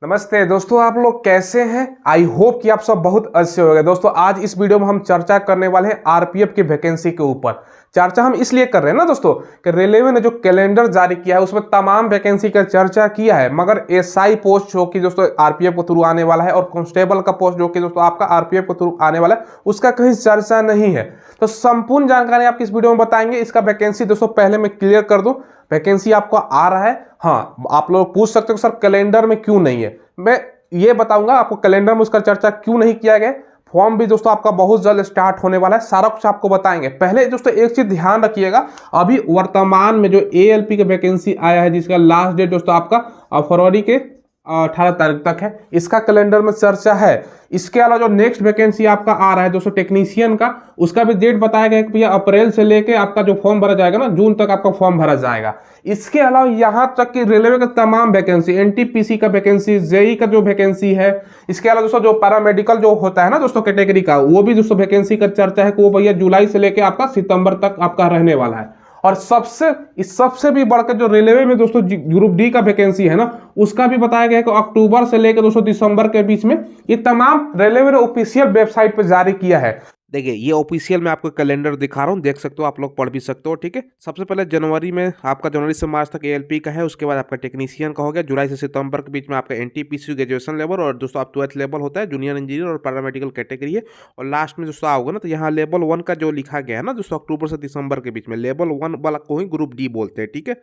नमस्ते दोस्तों, आप लोग कैसे हैं। आई होप कि आप सब बहुत अच्छे होंगे। दोस्तों आज इस वीडियो में हम चर्चा करने वाले हैं आरपीएफ की वैकेंसी के ऊपर। चर्चा हम इसलिए कर रहे हैं ना दोस्तों कि रेलवे ने जो कैलेंडर जारी किया है उसमें तमाम वैकेंसी का चर्चा किया है, मगर एसआई पोस्ट जो कि दोस्तों आरपीएफ के थ्रू आने वाला है और कांस्टेबल का पोस्ट जो कि दोस्तों आपका आरपीएफ के थ्रू आने वाला है उसका कहीं चर्चा नहीं है। तो संपूर्ण जानकारी आपको इस वीडियो में बताएंगे। इसका वैकेंसी दोस्तों पहले मैं क्लियर कर दूं, वैकेंसी आपको आ रहा है। हाँ, आप लोग पूछ सकते हो सर कैलेंडर में क्यों नहीं है। मैं ये बताऊंगा आपको कैलेंडर में उसका चर्चा क्यों नहीं किया गया। फॉर्म भी दोस्तों आपका बहुत जल्द स्टार्ट होने वाला है, सारा कुछ आपको बताएंगे। पहले दोस्तों एक चीज ध्यान रखिएगा, अभी वर्तमान में जो एएलपी का वैकेंसी आया है जिसका लास्ट डेट दोस्तों आपका फरवरी के 18 तारीख तक है, इसका कैलेंडर में चर्चा है। इसके अलावा जो नेक्स्ट वैकेंसी आपका आ रहा है दोस्तों टेक्नीशियन का, उसका भी डेट बताया गया है कि भैया अप्रैल से लेके आपका जो फॉर्म भरा जाएगा ना, जून तक आपका फॉर्म भरा जाएगा। इसके अलावा यहां तक कि रेलवे का तमाम वैकेंसी, एनटीपीसी का वैकेंसी, जेई का जो वैकेंसी है, इसके अलावा दोस्तों जो पैरामेडिकल जो होता है ना दोस्तों कैटेगरी का, वो भी दोस्तों वैकेंसी का चर्चा है कि वो भैया जुलाई से लेके आपका सितंबर तक आपका रहने वाला है। और सबसे भी बढ़कर जो रेलवे में दोस्तों ग्रुप डी का वैकेंसी है ना, उसका भी बताया गया है कि अक्टूबर से लेकर दोस्तों दिसंबर के बीच में। ये तमाम रेलवे ने ऑफिशियल वेबसाइट पर जारी किया है। देखिए ये ऑफिशियल मैं आपको कैलेंडर दिखा रहा हूँ, देख सकते हो, आप लोग पढ़ भी सकते हो। ठीक है, सबसे पहले जनवरी में आपका जनवरी से मार्च तक एएलपी का है, उसके बाद आपका टेक्नीशियन का हो गया। जुलाई से सितंबर के बीच में आपका एनटीपीसी ग्रेजुएशन लेवल और दोस्तों आप 12th लेवल होता है, जूनियर इंजीनियर और पैरामेडिकल कैटेगरी है। और लास्ट में दोस्तों आओगे ना तो यहाँ लेवल 1 का जो लिखा गया है ना दोस्तों, अक्टूबर से दिसंबर के बीच में, लेवल 1 वाला को ही ग्रुप डी बोलते हैं। ठीक है,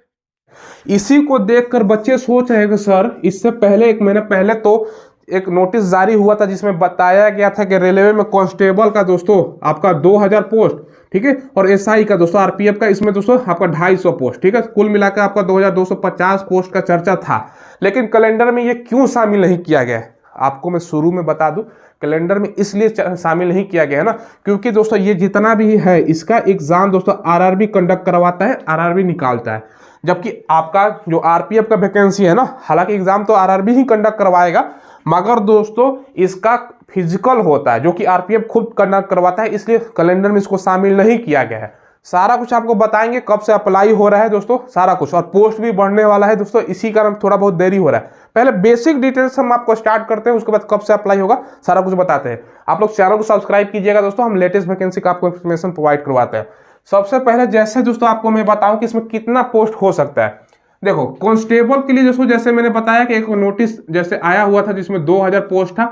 इसी को देखकर बच्चे सोच रहे हैं कि सर इससे पहले 1 महीने पहले तो एक नोटिस जारी हुआ था जिसमें बताया गया था कि रेलवे में कांस्टेबल का दोस्तों आपका 2000 पोस्ट, ठीक है, और एसआई का दोस्तों आरपीएफ का इसमें दोस्तों आपका 250 पोस्ट, ठीक है, कुल मिलाकर आपका 2250 पोस्ट का चर्चा था। लेकिन कैलेंडर में ये क्यों शामिल नहीं किया गया है, आपको मैं शुरू में बता दूं। कैलेंडर में इसलिए शामिल नहीं किया गया है ना, क्योंकि दोस्तों ये जितना भी है इसका एग्जाम दोस्तों आरआरबी कंडक्ट करवाता है, आरआरबी निकालता है। जबकि आपका जो आरपीएफ का वैकेंसी है ना, हालांकि एग्जाम तो आरआरबी ही कंडक्ट करवाएगा, मगर दोस्तों इसका फिजिकल होता है जो कि आरपीएफ खुद कंडक्ट करवाता है, इसलिए कैलेंडर में इसको शामिल नहीं किया गया है। सारा कुछ आपको बताएंगे, कब से अप्लाई हो रहा है दोस्तों, सारा कुछ, और पोस्ट भी बढ़ने वाला है दोस्तों, इसी कारण थोड़ा बहुत देरी हो रहा है। पहले बेसिक डिटेल्स हम आपको स्टार्ट करते हैं, उसके बाद कब से अप्लाई होगा सारा कुछ बताते हैं। आप लोग चैनल को सब्सक्राइब कीजिएगा दोस्तों, हम लेटेस्ट वैकेंसी का आपको इन्फॉर्मेशन प्रोवाइड करवाते हैं। सबसे पहले जैसे दोस्तों आपको मैं बताऊं कि इसमें कितना पोस्ट हो सकता है। देखो कांस्टेबल के लिए दोस्तों जैसे मैंने बताया कि एक नोटिस जैसे आया हुआ था जिसमें 2000 पोस्ट था,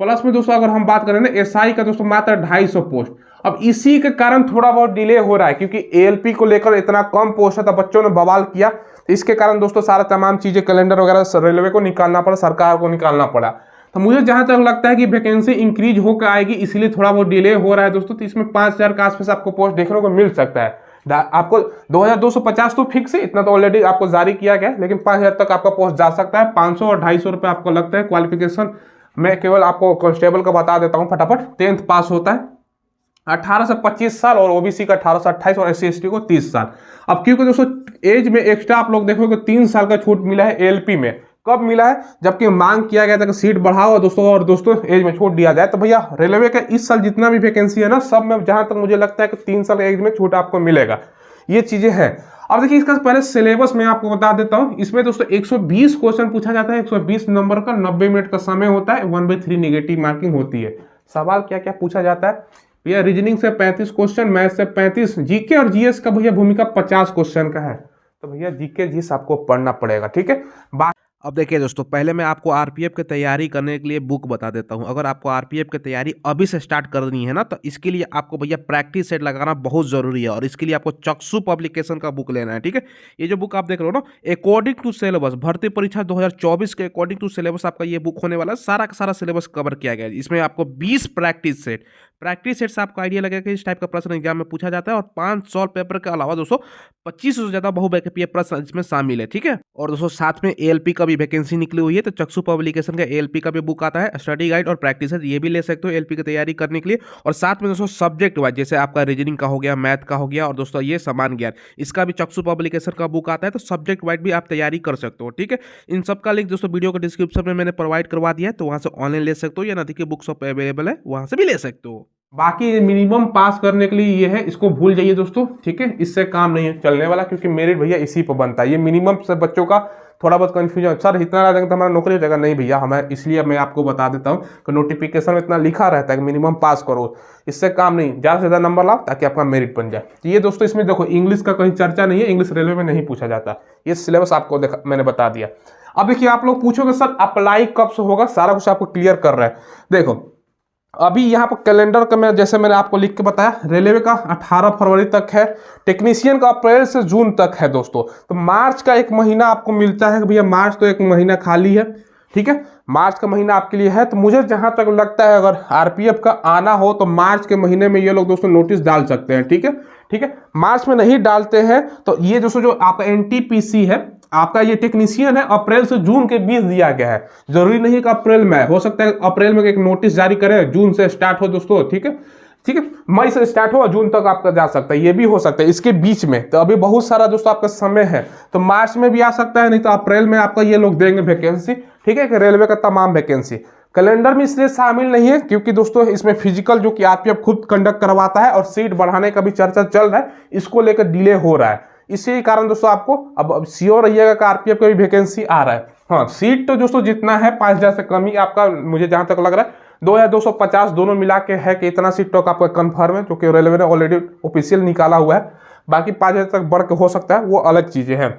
प्लस में दोस्तों अगर हम बात करें ना एसआई का दोस्तों मात्र 250 पोस्ट। अब इसी के कारण थोड़ा बहुत डिले हो रहा है, क्योंकि एएलपी को लेकर इतना कम पोस्ट था, बच्चों ने बवाल किया, तो इसके कारण दोस्तों सारा तमाम चीजें कैलेंडर वगैरह रेलवे को निकालना पड़ा, सरकार को निकालना पड़ा। तो मुझे जहां तक लगता है कि वैकेंसी इंक्रीज होकर आएगी, इसलिए थोड़ा बहुत डिले हो रहा है दोस्तों। तो इसमें 5000 के आसपास आपको पोस्ट देखने को मिल सकता है। आपको 2250 तो फिक्स है, इतना तो ऑलरेडी आपको जारी किया गया है, लेकिन 5000 तक आपका पोस्ट जा सकता है। 500 और 250 रुपये आपको लगता है क्वालिफिकेशन। मैं केवल आपको कांस्टेबल का बता देता हूँ फटाफट। 10th पास होता है, 18 से 25 साल, और ओबीसी का 18 से 28 और SC/ST को 30 साल। अब क्योंकि दोस्तों एज में एक्स्ट्रा आप लोग देखोगे 3 साल का छूट मिला है एएलपी में। कब मिला है, जबकि मांग किया गया था कि सीट बढ़ाओ दोस्तों और दोस्तों एज में छूट दिया जाए। तो भैया रेलवे का इस साल जितना भी वैकेंसी है ना, सब में जहां तक मुझे लगता है कि 3 साल एज में छूट आपको मिलेगा। ये चीजें हैं। अब देखिए इसका पहले सिलेबस मैं आपको बता देता हूं। इसमें दोस्तों 120 क्वेश्चन पूछा जाता है, 120 नंबर का, 90 मिनट का समय होता है, 1/3 नेगेटिव मार्किंग होती है। सवाल क्या क्या पूछा जाता है भैया, रीजनिंग से 35 क्वेश्चन, मैथ से 35, जीके और जीएस का भैया भूमिका 50 क्वेश्चन का है। तो भैया जीके जीएस आपको पढ़ना पड़ेगा, ठीक है। अब देखिए दोस्तों, पहले मैं आपको आरपीएफ की तैयारी करने के लिए बुक बता देता हूं। अगर आपको आरपीएफ की तैयारी अभी से स्टार्ट करनी है ना, तो इसके लिए आपको भैया प्रैक्टिस सेट लगाना बहुत जरूरी है, और इसके लिए आपको चक्षु पब्लिकेशन का बुक लेना है। ठीक है, ये जो बुक आप देख रहे हो ना, अकॉर्डिंग टू सिलेबस, भर्ती परीक्षा 2024 के अकॉर्डिंग टू सिलेबस आपका ये बुक होने वाला है। सारा का सारा सिलेबस कवर किया गया है। इसमें आपको 20 प्रैक्टिस सेट से आपको आइडिया लगेगा कि इस टाइप का प्रश्न एग्जाम में पूछा जाता है। और 5 सॉल्व पेपर के अलावा दोस्तों 25 से ज्यादा बहुविकल्पीय प्रश्न इसमें शामिल है। ठीक है, और दोस्तों साथ में एएलपी का भी वैकेंसी निकली हुई है, तो चक्षु पब्लिकेशन का एएलपी का भी बुक आता है, स्टडी गाइड और प्रैक्टिस ये भी ले सकते हो एएलपी की तैयारी करने के लिए। और साथ में दोस्तों सब्जेक्ट वाइज, जैसे आपका रीजनिंग का हो गया, मैथ का हो गया, और दोस्तों ये समान ज्ञान, इसका भी चक्षु पब्लिकेशन का बुक आता है, तो सब्जेक्ट वाइज भी आप तैयारी कर सकते हो। ठीक है, इन सब का लिंक दोस्तों वीडियो के डिस्क्रिप्शन में मैंने प्रोवाइड करवा दिया है, तो वहां से ऑनलाइन ले सकते हो, या नदी के बुक शॉप अवेलेबल है, वहां से भी ले सकते हो। बाकी मिनिमम पास करने के लिए ये है, इसको भूल जाइए दोस्तों। ठीक है, इससे काम नहीं है चलने वाला, क्योंकि मेरिट भैया इसी पर बनता है। ये मिनिमम से बच्चों का थोड़ा बहुत कन्फ्यूजन, सर इतना ला देंगे तो हमारा नौकरी हो जाएगा, नहीं भैया, हमें इसलिए मैं आपको बता देता हूँ कि नोटिफिकेशन में इतना लिखा रहता है कि मिनिमम पास करो, इससे काम नहीं, ज़्यादा से ज़्यादा नंबर लाओ ताकि आपका मेरिट बन जाए। तो ये दोस्तों इसमें देखो इंग्लिश का कहीं चर्चा नहीं है, इंग्लिश रेलवे में नहीं पूछा जाता, ये सिलेबस आपको मैंने बता दिया। अब देखिए आप लोग पूछोगे सर अप्लाई कब से होगा, सारा कुछ आपको क्लियर कर रहा है। देखो अभी यहाँ पर कैलेंडर का मैं जैसे मैंने आपको लिख के बताया, रेलवे का 18 फरवरी तक है, टेक्नीशियन का अप्रैल से जून तक है दोस्तों। तो मार्च का एक महीना आपको मिलता है कि भैया मार्च तो एक महीना खाली है, ठीक है, मार्च का महीना आपके लिए है। तो मुझे जहां तक लगता है अगर आरपीएफ का आना हो तो मार्च के महीने में ये लोग दोस्तों नोटिस डाल सकते हैं, ठीक है, ठीक है। मार्च में नहीं डालते हैं तो ये दोस्तों जो आपका एनटीपीसी है, आपका ये टेक्नीशियन है, अप्रैल से जून के बीच दिया गया है, जरूरी नहीं कि अप्रैल में, हो सकता है अप्रैल में एक नोटिस जारी करे, जून से स्टार्ट हो दोस्तों, ठीक है, ठीक है, मई से स्टार्ट हो जून तक आपका जा सकता है, ये भी हो सकता है इसके बीच में। तो अभी बहुत सारा दोस्तों आपका समय है, तो मार्च में भी आ सकता है, नहीं तो अप्रैल में आपका ये लोग देंगे वैकेंसी, ठीक है, कि रेलवे का तमाम वैकेंसी। कैलेंडर में इसलिए शामिल नहीं है क्योंकि दोस्तों इसमें फिजिकल जो कि आरपीएफ खुद कंडक्ट करवाता है और सीट बढ़ाने का भी चर्चा चल रहा है, इसको लेकर डिले हो रहा है। इसी कारण दोस्तों आपको अब श्योर रहिएगा कि आरपीएफ का भी वैकेंसी आ रहा है। हाँ, सीट तो दोस्तों जितना है 5000 से कम ही आपका, मुझे जहां तक लग रहा है 2250 दोनों मिला के है कि इतना सीट तक आपका कंफर्म है, जो कि रेलवे ने ऑलरेडी ऑफिशियल निकाला हुआ है। बाकी 5000 तक बढ़ के हो सकता है, वो अलग चीजें हैं।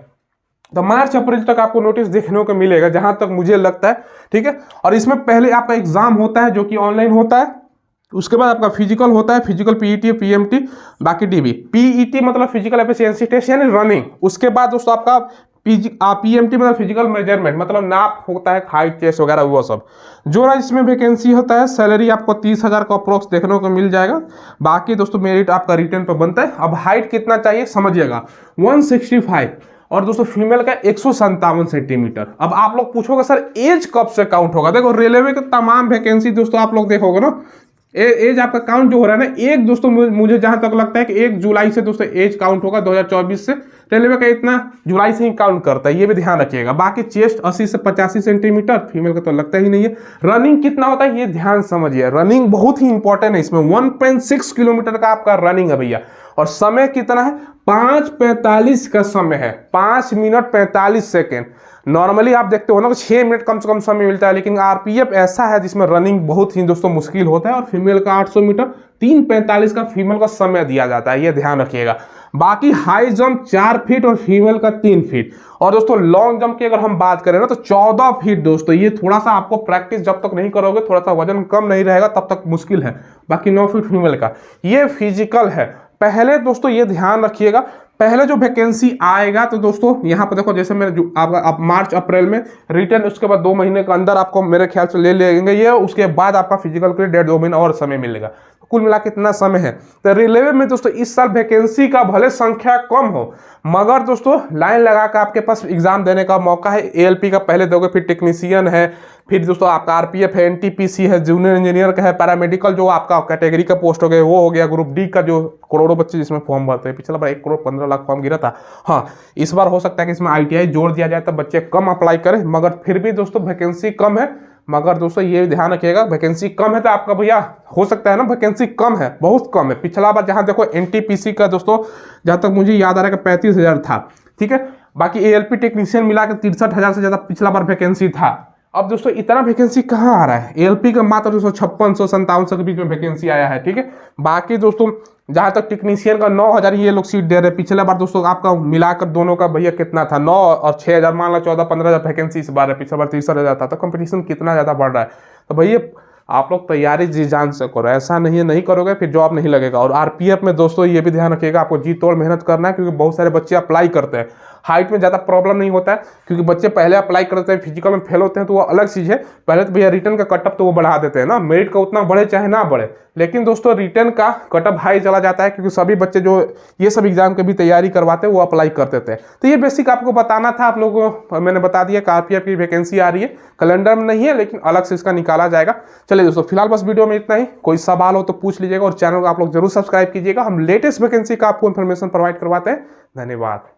तो मार्च अप्रैल तक आपको नोटिस देखने को मिलेगा जहां तक मुझे लगता है, ठीक है। और इसमें पहले आपका एग्जाम होता है जो कि ऑनलाइन होता है, उसके बाद आपका फिजिकल होता है, फिजिकल पीईटी पीएमटी, बाकी डीबी। पीईटी मतलब फिजिकल एफिशिएंसी टेस्ट यानी रनिंग, उसके बाद दोस्तों आपका पीएमटी मतलब फिजिकल मेजरमेंट, मतलब नाप होता है, हाइट चेस्ट वगैरह वो सब। जो इसमें वैकेंसी होता है, सैलरी आपको 30,000 का अप्रोक्स देखने को मिल जाएगा। बाकी दोस्तों मेरिट आपका रिटर्न पर बनता है। अब हाइट कितना चाहिए समझिएगा, 165, और दोस्तों फीमेल का 157 सेंटीमीटर। अब आप लोग पूछोगे सर एज कब से काउंट होगा, देखो रेलवे के तमाम वैकेंसी दोस्तों आप लोग देखोगे ना, एज आपका काउंट जो हो रहा है ना, एक दोस्तों मुझे जहां तक लगता है कि 1 जुलाई से दोस्तों एज काउंट होगा 2024 से, रेलवे का इतना जुलाई से ही काउंट करता है, ये भी ध्यान रखिएगा। बाकी चेस्ट 80 से 85 सेंटीमीटर, फीमेल का तो लगता ही नहीं है। रनिंग कितना होता है ये ध्यान समझिए, रनिंग बहुत ही इंपॉर्टेंट है, इसमें 1.6 किलोमीटर का आपका रनिंग है भैया। और समय कितना है, 5:45 का समय है, 5 मिनट 45 सेकेंड। नॉर्मली आप देखते हो ना कि 6 मिनट कम से कम समय मिलता है, लेकिन आरपीएफ ऐसा है जिसमें रनिंग बहुत ही दोस्तों मुश्किल होता है। और फीमेल का 800 मीटर 3:45 का फीमेल का समय दिया जाता है, ये ध्यान रखिएगा। बाकी हाई जंप 4 फीट और फीमेल का 3 फीट। और दोस्तों लॉन्ग जंप की अगर हम बात करें ना तो 14 फीट दोस्तों, ये थोड़ा सा आपको प्रैक्टिस जब तक नहीं करोगे, थोड़ा सा वजन कम नहीं रहेगा तब तक मुश्किल है। बाकी 9 फीट फीमेल का, ये फिजिकल है। पहले दोस्तों ये ध्यान रखिएगा, पहले जो वैकेंसी आएगा तो दोस्तों यहाँ पर देखो, जैसे मैंने जो आप मार्च अप्रैल में रिटर्न, उसके बाद 2 महीने के अंदर आपको मेरे ख्याल से ले लेंगे ये, उसके बाद आपका फिजिकल के लिए 1.5-2 महीना और समय मिलेगा। कुल मिला के कितना समय है। तो रेलवे में दोस्तों इस साल वैकेंसी का भले संख्या कम हो, मगर दोस्तों लाइन लगा कर आपके पास एग्जाम देने का मौका है। एएलपी का पहले दोगे, फिर टेक्नीशियन है, फिर दोस्तों आपका आरपीएफ है, एनटीपीसी है, जूनियर इंजीनियर का है, पैरामेडिकल जो आपका कैटेगरी का पोस्ट हो गया वो हो गया, ग्रुप डी का जो करोड़ों बच्चे जिसमें फॉर्म भरते हैं, पिछला बार 1,15,00,000 फॉर्म गिरा था। हाँ, इस बार हो सकता है कि इसमें आईटीआई जोड़ दिया जाए तो बच्चे कम अप्लाई करें, मगर फिर भी दोस्तों वैकेंसी कम है। मगर दोस्तों ये ध्यान रखिएगा, वैकेंसी कम है तो आपका भैया हो सकता है ना, वैकेंसी कम है, बहुत कम है। पिछला बार जहां देखो एनटीपीसी का दोस्तों जहां तक मुझे याद आ रहा है कि 35,000 था, ठीक है। बाकी एएलपी टेक्नीशियन मिला के 63,000 से ज्यादा पिछला बार वैकेंसी था। अब दोस्तों इतना वैकेंसी कहाँ आ रहा है, एएलपी का मात्र दोस्तों 5600-5700 के बीच में वैकेंसी आया है, ठीक है। बाकी दोस्तों जहां तक टेक्नीशियन का 9,000 ये लोग सीट दे रहे हैं। पिछले बार दोस्तों आपका मिलाकर दोनों का भैया कितना था, 9 और 6,000, मान लो 14-15,000 वैकेंसी इस बार है, पिछले बार 63,000 था। तो कंपटीशन कितना ज़्यादा बढ़ रहा है। तो भैया आप लोग तैयारी जी जान से करो, ऐसा नहीं है नहीं करोगे फिर जॉब नहीं लगेगा। और आरपीएफ में दोस्तों ये भी ध्यान रखिएगा, आपको जी तोड़ मेहनत करना है, क्योंकि बहुत सारे बच्चे अप्लाई करते हैं। हाइट में ज़्यादा प्रॉब्लम नहीं होता है, क्योंकि बच्चे पहले अप्लाई करते हैं, फिजिकल में फेल होते हैं तो वो अलग चीज़ है। पहले तो भैया रिटर्न का कटअप तो वो बढ़ा देते हैं ना, मेरिट का उतना बढ़े चाहे ना बढ़े, लेकिन दोस्तों रिटर्न का कटअप हाई चला जाता है, क्योंकि सभी बच्चे जो ये सब एग्जाम की भी तैयारी करवाते हैं वो अप्लाई करते थे। तो ये बेसिक आपको बताना था, आप लोगों को मैंने बता दिया कि आरपीएफ की वैकेंसी आ रही है, कैलेंडर में नहीं है लेकिन अलग से इसका निकाला जाएगा। चलिए दोस्तों फिलहाल बस वीडियो में इतना ही, कोई सवाल हो तो पूछ लीजिएगा और चैनल को आप लोग जरूर सब्सक्राइब कीजिएगा। हम लेटेस्ट वैकेंसी का आपको इन्फॉर्मेशन प्रोवाइड करवाते हैं। धन्यवाद।